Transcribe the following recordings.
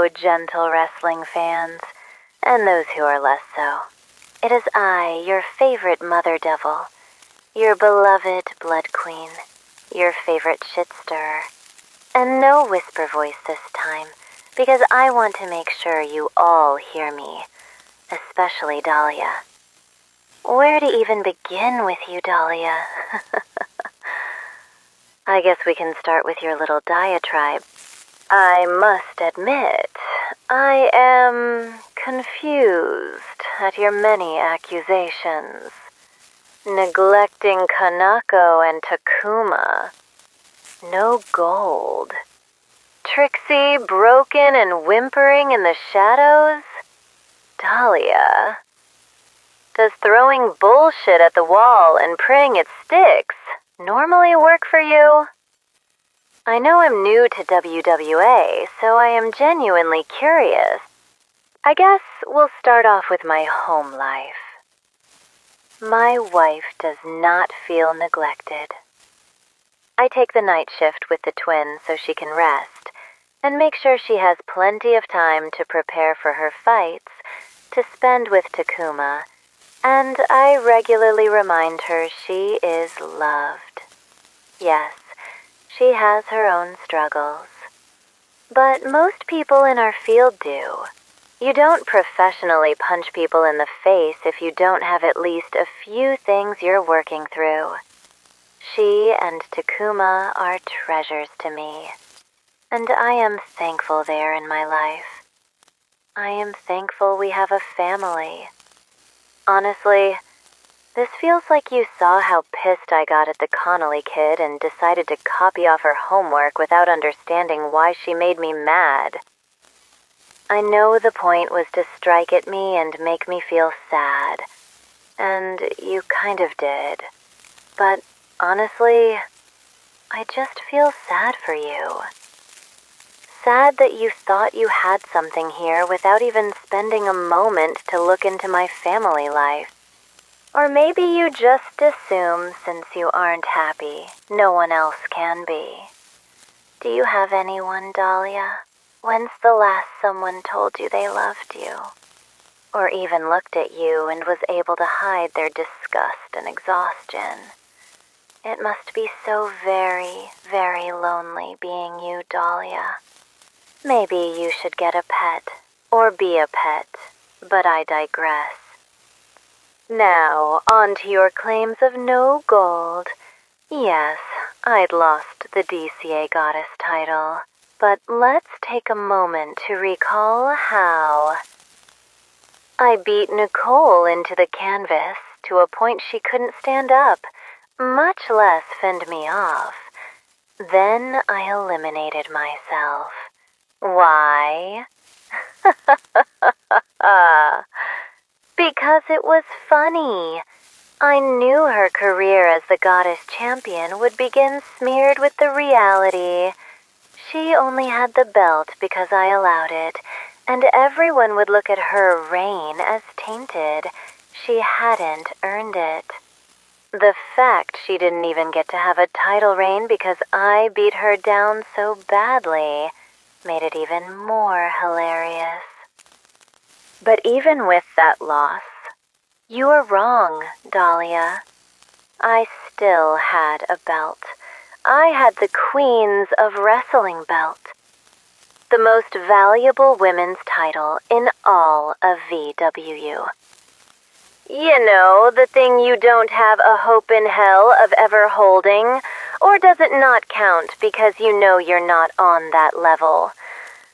Hello, gentle wrestling fans, and those who are less so. It is I, your favorite mother devil, your beloved blood queen, your favorite shit stirrer. And no whisper voice this time, because I want to make sure you all hear me, especially Dahlia. Where to even begin with you, Dahlia? I guess we can start with your little diatribe. I must admit, I am confused at your many accusations. Neglecting Kanako and Takuma. No gold. Trixie broken and whimpering in the shadows? Dahlia. Does throwing bullshit at the wall and praying it sticks normally work for you? I know I'm new to WWA, so I am genuinely curious. I guess we'll start off with my home life. My wife does not feel neglected. I take the night shift with the twins so she can rest, and make sure she has plenty of time to prepare for her fights, to spend with Takuma, and I regularly remind her she is loved. Yes, she has her own struggles. But most people in our field do. You don't professionally punch people in the face if you don't have at least a few things you're working through. She and Takuma are treasures to me, and I am thankful they are in my life. I am thankful we have a family. Honestly, this feels like you saw how pissed I got at the Connolly kid and decided to copy off her homework without understanding why she made me mad. I know the point was to strike at me and make me feel sad, and you kind of did. But honestly, I just feel sad for you. Sad that you thought you had something here without even spending a moment to look into my family life. Or maybe you just assume since you aren't happy, no one else can be. Do you have anyone, Dahlia? When's the last someone told you they loved you? Or even looked at you and was able to hide their disgust and exhaustion? It must be so very, very lonely being you, Dahlia. Maybe you should get a pet, or be a pet, but I digress. Now, on to your claims of no gold. Yes, I'd lost the DCA Goddess title, but let's take a moment to recall how. I beat Nicole into the canvas to a point she couldn't stand up, much less fend me off. Then I eliminated myself. Why? Because it was funny. I knew her career as the goddess champion would begin smeared with the reality. She only had the belt because I allowed it, and everyone would look at her reign as tainted. She hadn't earned it. The fact she didn't even get to have a title reign because I beat her down so badly made it even more hilarious. But even with that loss, you were wrong, Dahlia. I still had a belt. I had the Queens of Wrestling belt. The most valuable women's title in all of VWU. You know, the thing you don't have a hope in hell of ever holding, or does it not count because you know you're not on that level?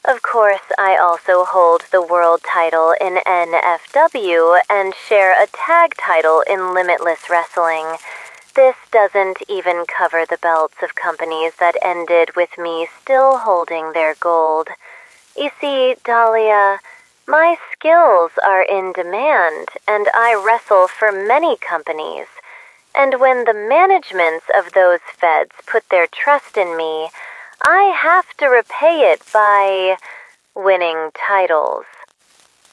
Of course, I also hold the world title in NFW and share a tag title in Limitless Wrestling. This doesn't even cover the belts of companies that ended with me still holding their gold. You see, Dahlia, my skills are in demand, and I wrestle for many companies. And when the managements of those feds put their trust in me, I have to repay it by winning titles.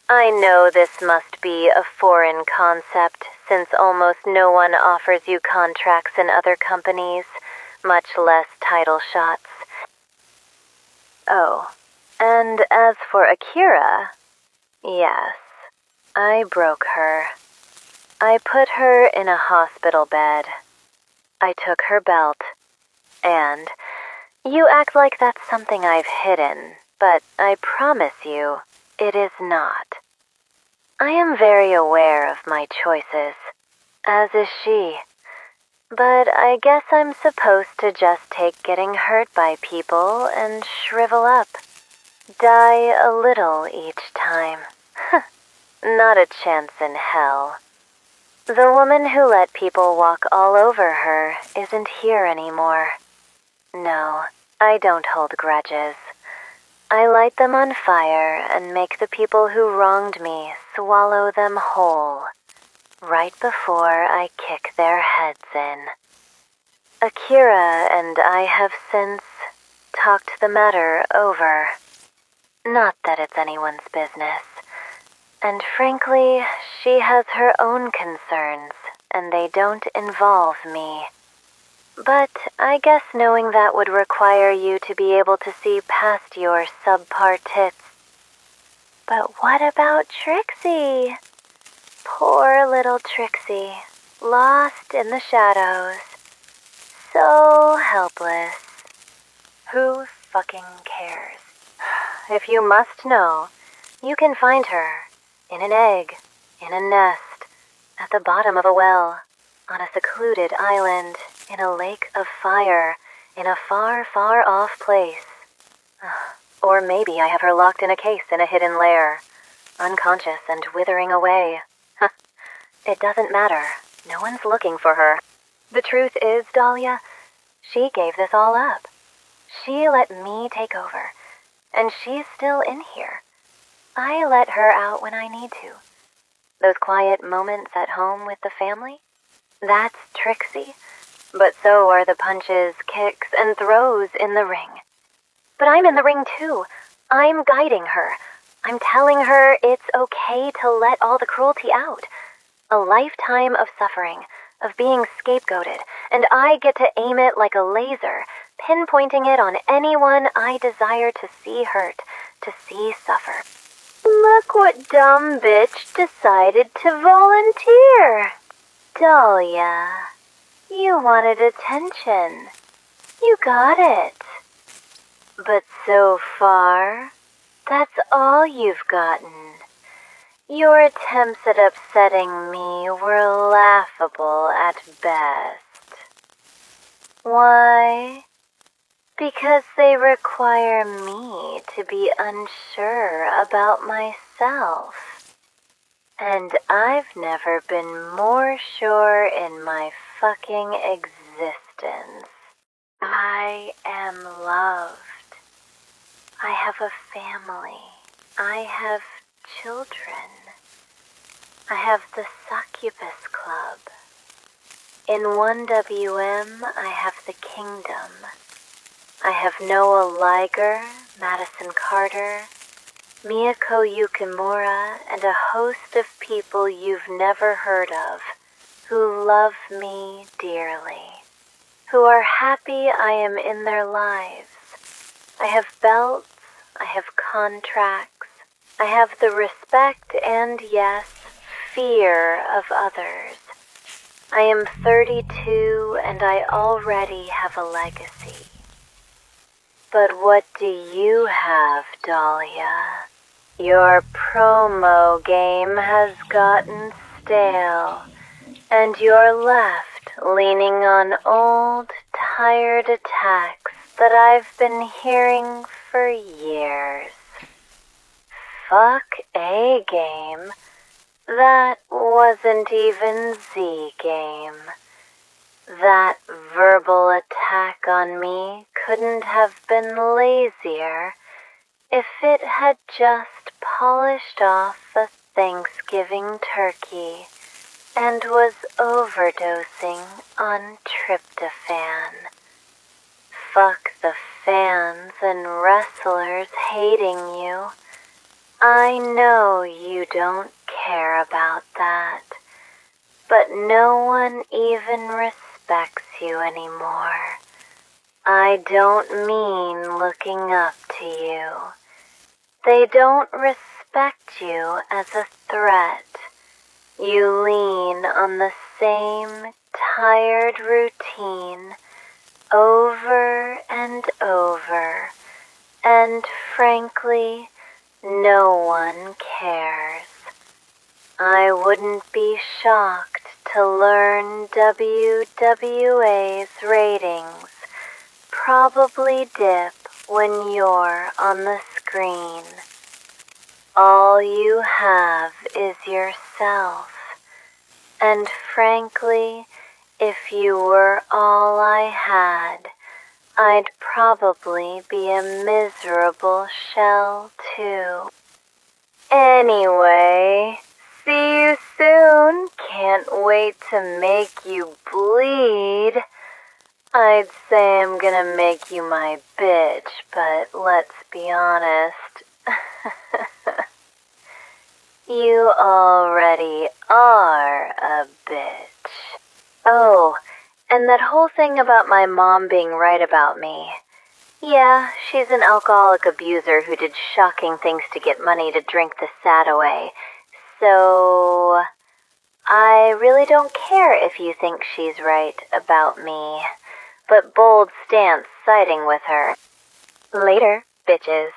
I know this must be a foreign concept, since almost no one offers you contracts in other companies, much less title shots. Oh, And as for Akira, yes, I broke her. I put her in a hospital bed. I took her belt. And you act like that's something I've hidden, but I promise you, it is not. I am very aware of my choices, as is she. But I guess I'm supposed to just take getting hurt by people and shrivel up. Die a little each time. Not a chance in hell. The woman who let people walk all over her isn't here anymore. No, I don't hold grudges. I light them on fire and make the people who wronged me swallow them whole, right before I kick their heads in. Akira and I have since talked the matter over. Not that it's anyone's business. And frankly, she has her own concerns, and they don't involve me. But I guess knowing that would require you to be able to see past your subpar tits. But what about Trixie? Poor little Trixie, lost in the shadows. So helpless. Who fucking cares? If you must know, you can find her in an egg, in a nest, at the bottom of a well, on a secluded island, in a lake of fire, in a far, far off place. Or maybe I have her locked in a case in a hidden lair, unconscious and withering away. It doesn't matter. No one's looking for her. The truth is, Dahlia, she gave this all up. She let me take over, and she's still in here. I let her out when I need to. Those quiet moments at home with the family? That's Trixie. But so are the punches, kicks, and throws in the ring. But I'm in the ring too. I'm guiding her. I'm telling her it's okay to let all the cruelty out. A lifetime of suffering, of being scapegoated, and I get to aim it like a laser, pinpointing it on anyone I desire to see hurt, to see suffer. Look what dumb bitch decided to volunteer. Dahlia, you wanted attention. You got it. But so far, that's all you've gotten. Your attempts at upsetting me were laughable at best. Why? Because they require me to be unsure about myself. And I've never been more sure in my fucking existence. I am loved. I have a family. I have children. I have the Succubus Club. In 1WM, I have the Kingdom. I have Noah Liger, Madison Carter, Miyako Yukimura, and a host of people you've never heard of who love me dearly, who are happy I am in their lives. I have belts, I have contracts, I have the respect and, yes, fear of others. I am 32 and I already have a legacy. But what do you have, Dahlia? Your promo game has gotten stale, and you're left leaning on old, tired attacks that I've been hearing for years. Fuck A game. That wasn't even Z game. That verbal attack on me couldn't have been lazier if it had just polished off a Thanksgiving turkey and was overdosing on tryptophan. Fuck the fans and wrestlers hating you. I know you don't care about that, but no one even respects you anymore. I don't mean looking up to you. They don't respect you as a threat. You lean on the same tired routine over and over, and frankly, no one cares. I wouldn't be shocked to learn WWA's ratings probably dip when you're on the screen. All you have is yourself, and frankly, if you were all I had, I'd probably be a miserable shell too. Anyway, see you soon. Can't wait to make you bleed. I'd say I'm gonna make you my bitch, but let's be honest. You already are a bitch. Oh, and that whole thing about my mom being right about me. Yeah, she's an alcoholic abuser who did shocking things to get money to drink the sad away. So, I really don't care if you think she's right about me. But bold stance siding with her. Later, bitches.